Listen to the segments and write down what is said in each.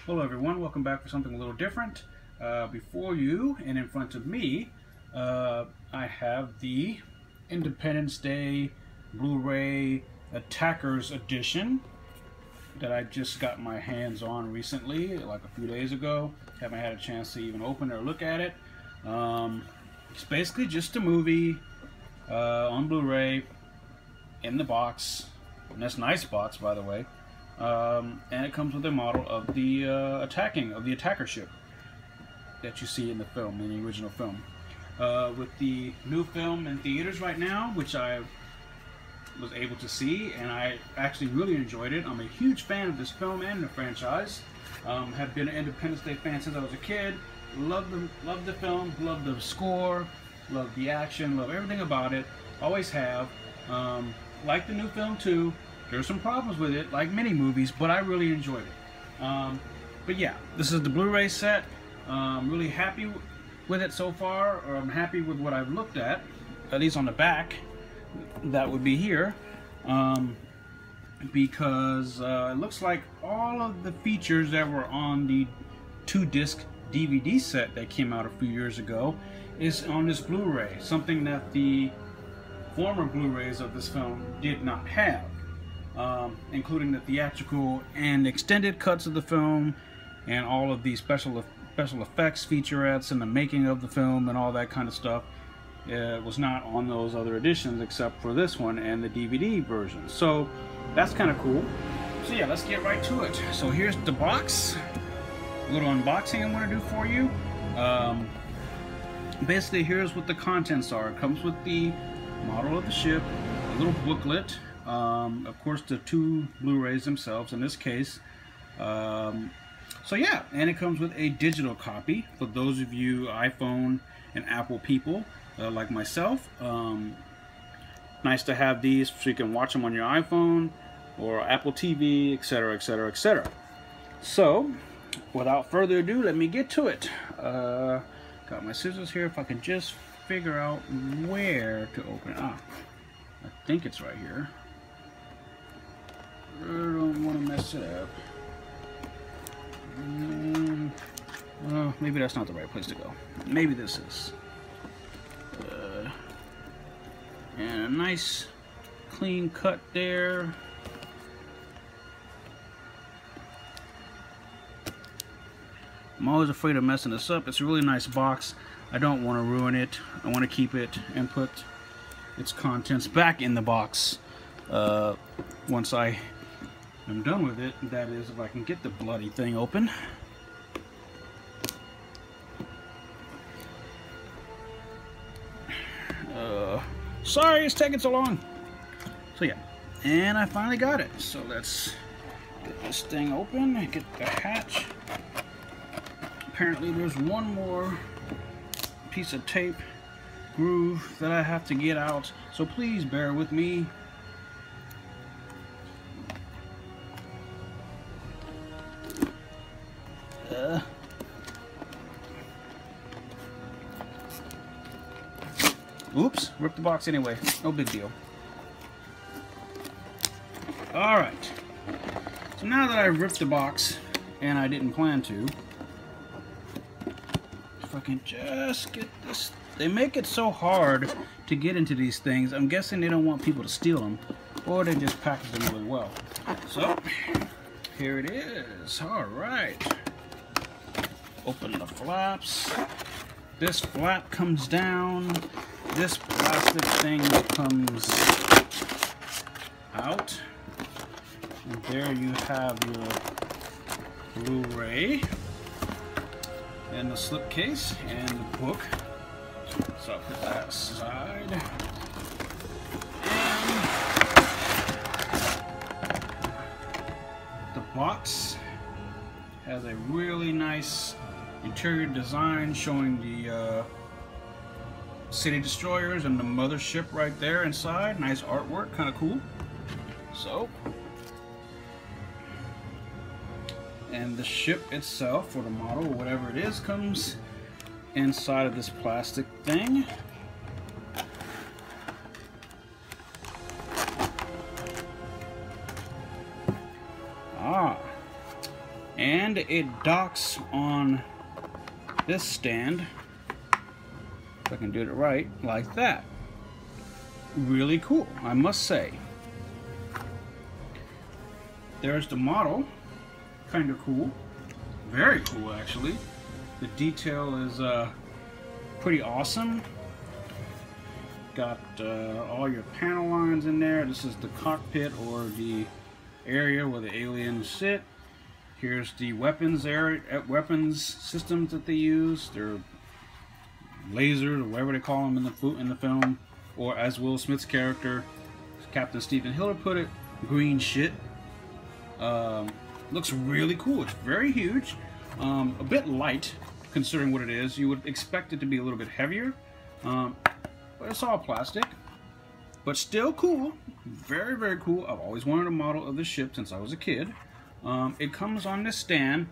Hello everyone, welcome back for something a little different. Before you and in front of me, I have the Independence Day Blu-ray Attackers Edition that I just got my hands on recently, like a few days ago. Haven't had a chance to even open it or look at it. It's basically just a movie on Blu-ray in the box, and that's a nice box, by the way. And it comes with a model of the attacker ship that you see in the film, in the original film. With the new film in theaters right now, which I was able to see, and I actually really enjoyed it. I'm a huge fan of this film and the franchise. Have been an Independence Day fan since I was a kid. Love the film, love the score, love the action, love everything about it. Always have. Like the new film too. There's some problems with it, like many movies, but I really enjoyed it. But yeah, this is the Blu-ray set. Really happy with it so far, or I'm happy with what I've looked at least on the back. That would be here, because it looks like all of the features that were on the 2-disc DVD set that came out a few years ago is on this Blu-ray, something that the former Blu-rays of this film did not have. Including the theatrical and extended cuts of the film, and all of the special effects featurettes and the making of the film and all that kind of stuff. It was not on those other editions except for this one and the DVD version. So that's kind of cool. So yeah, let's get right to it. So here's the box. A little unboxing I'm going to do for you. Basically, here's what the contents are. It comes with the model of the ship, a little booklet. Of course, the 2 Blu-rays themselves in this case. So yeah, and it comes with a digital copy for those of you iPhone and Apple people like myself. Nice to have these so you can watch them on your iPhone or Apple TV, etc., etc., etc. So, without further ado, let me get to it. Got my scissors here. If I can just figure out where to open it. I think it's right here. I don't want to mess it up. Well, maybe that's not the right place to go. Maybe this is. And a nice clean cut there. I'm always afraid of messing this up. It's a really nice box. I don't want to ruin it. I want to keep it and put its contents back in the box once I am done with it. That is, if I can get the bloody thing open. Sorry it's taking so long. So yeah, and I finally got it. So let's get this thing open and get the hatch. Apparently there's one more piece of tape groove that I have to get out, so please bear with me. Oops, ripped the box anyway. No big deal. Alright. So now that I've ripped the box, and I didn't plan to, if I can just get this. They make it so hard to get into these things. I'm guessing they don't want people to steal them, or they just package them really well. So, here it is. Alright. Open the flaps. This flap comes down. This plastic thing comes out. And there you have your Blu-ray. And the slipcase and the book. So I'll put that aside. And the box has a really nice interior design showing the city destroyers and the mothership right there inside. Nice artwork, kind of cool. So, and the ship itself, or the model, or whatever it is, comes inside of this plastic thing. And it docks on this stand, if I can do it right, like that. Really cool, I must say. There's the model, kind of cool, very cool actually. The detail is pretty awesome. Got all your panel lines in there. This is the cockpit, or the area where the aliens sit. Here's the weapons systems that they use. They're lasers, or whatever they call them in the film, or as Will Smith's character, Captain Stephen Hiller put it, green shit. Looks really cool. It's very huge, a bit light considering what it is. You would expect it to be a little bit heavier, but it's all plastic, but still cool. Very, very cool. I've always wanted a model of the ship since I was a kid. It comes on this stand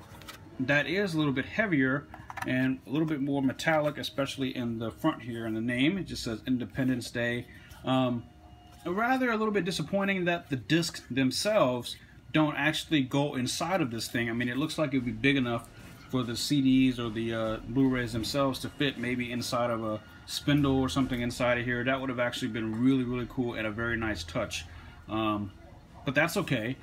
that is a little bit heavier and a little bit more metallic, especially in the front here in the name. It just says Independence Day. Rather a little bit disappointing that the discs themselves don't actually go inside of this thing. I mean, it looks like it would be big enough for the CDs or the Blu-rays themselves to fit maybe inside of a spindle or something inside of here. That would have actually been really, really cool and a very nice touch. But that's okay.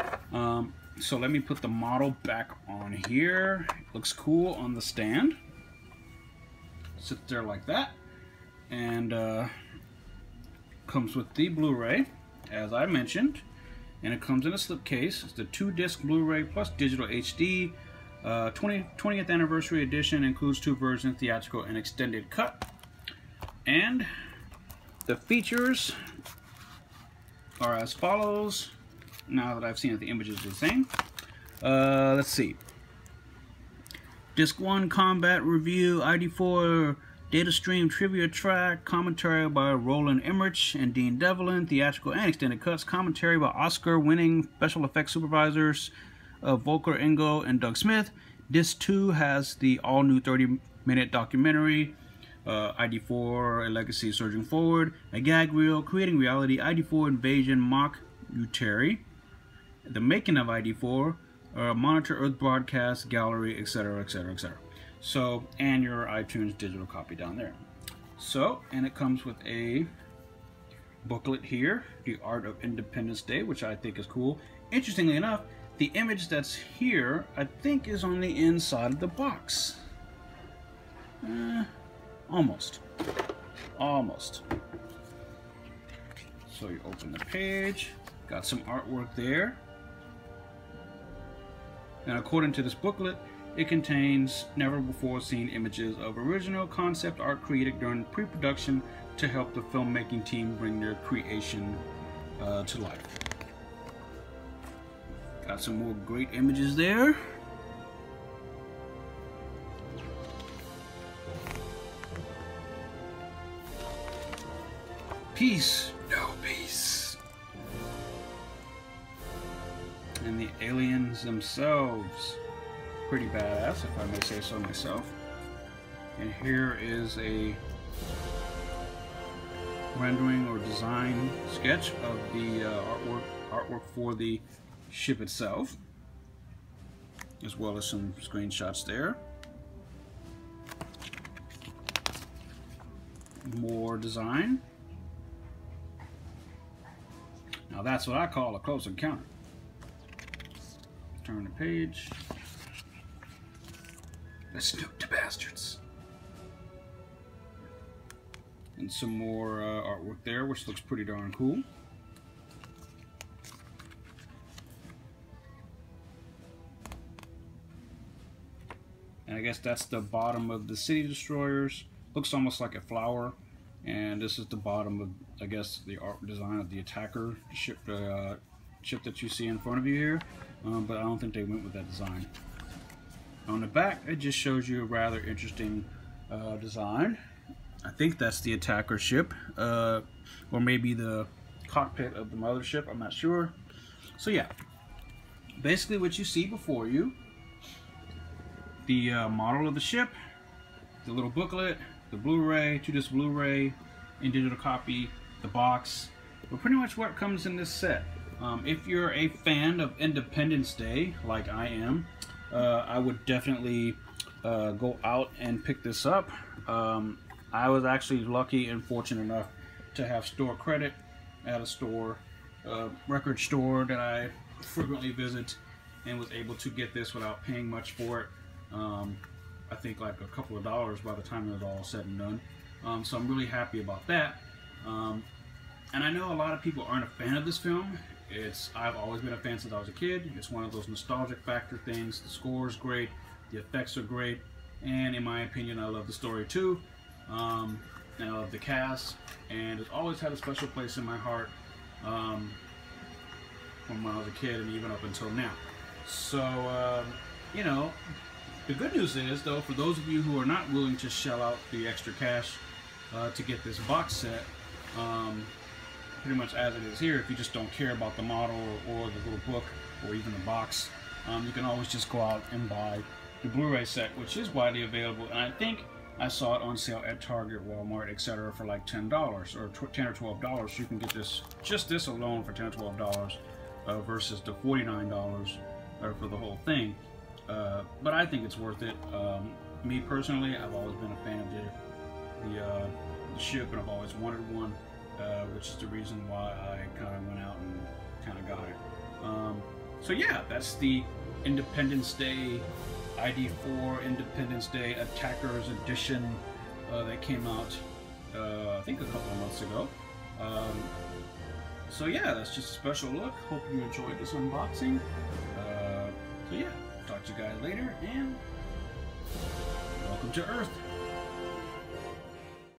So let me put the model back on here. It looks cool on the stand. Sit there like that. And comes with the Blu-ray, as I mentioned. And it comes in a slipcase. It's the 2-disc Blu-ray plus digital HD. 20th anniversary edition, includes 2 versions, theatrical and extended cut. And the features are as follows. Now that I've seen that the image is the same. Let's see. Disc 1 combat review, ID4 data stream trivia track, commentary by Roland Emmerich and Dean Devlin, theatrical and extended cuts, commentary by Oscar-winning special effects supervisors Volker Engel and Doug Smith. Disc 2 has the all-new 30-minute documentary, ID4, A Legacy Surging Forward, a gag reel, Creating Reality, ID4 Invasion Mock Uteri, the making of ID4, Monitor Earth Broadcast, Gallery, etc., etc., etc. So, and your iTunes digital copy down there. So, and it comes with a booklet here, The Art of Independence Day, which I think is cool. Interestingly enough, the image that's here, I think, is on the inside of the box. Almost. Almost. So you open the page, got some artwork there. And according to this booklet, it contains never before seen images of original concept art created during pre-production to help the filmmaking team bring their creation to life. Got some more great images there. Peace, no peace. And the aliens themselves, pretty badass, if I may say so myself. And here is a rendering or design sketch of the artwork for the ship itself, as well as some screenshots there. More design. Now that's what I call a close encounter. Turn the page. Let's snoop the bastards. And some more artwork there, which looks pretty darn cool. And I guess that's the bottom of the City Destroyers. Looks almost like a flower. And this is the bottom of, I guess, the art design of the Attacker ship, ship that you see in front of you here. But I don't think they went with that design. On the back, it just shows you a rather interesting design. I think that's the Attacker ship, or maybe the cockpit of the mothership, I'm not sure. So yeah, basically what you see before you, the model of the ship, the little booklet, the Blu-ray, 2-disc Blu-ray, in digital copy, the box, but pretty much what comes in this set. If you're a fan of Independence Day, like I am, I would definitely go out and pick this up. I was actually lucky and fortunate enough to have store credit at a store, record store that I frequently visit, and was able to get this without paying much for it. I think like a couple of dollars by the time it was all said and done. So I'm really happy about that. And I know a lot of people aren't a fan of this film. I've always been a fan since I was a kid. It's one of those nostalgic factor things. The score is great, the effects are great, and in my opinion, I love the story too. And I love the cast, and it's always had a special place in my heart from when I was a kid and even up until now. So, you know, the good news is, though, for those of you who are not willing to shell out the extra cash to get this box set, pretty much as it is here, if you just don't care about the model or the little book or even the box, you can always just go out and buy the Blu-ray set, which is widely available. And I think I saw it on sale at Target, Walmart, etc. for like $10 or $10 or $12. So you can get this, just this alone, for $10 or $12 versus the $49 for the whole thing. But I think it's worth it. Me personally, I've always been a fan of the ship, and I've always wanted one, which is the reason why I kind of went out and kind of got it. So yeah, that's the Independence Day ID4 Independence Day Attackers Edition that came out I think a couple of months ago. So yeah, that's just a special look. Hope you enjoyed this unboxing. So yeah, talk to you guys later, and welcome to Earth.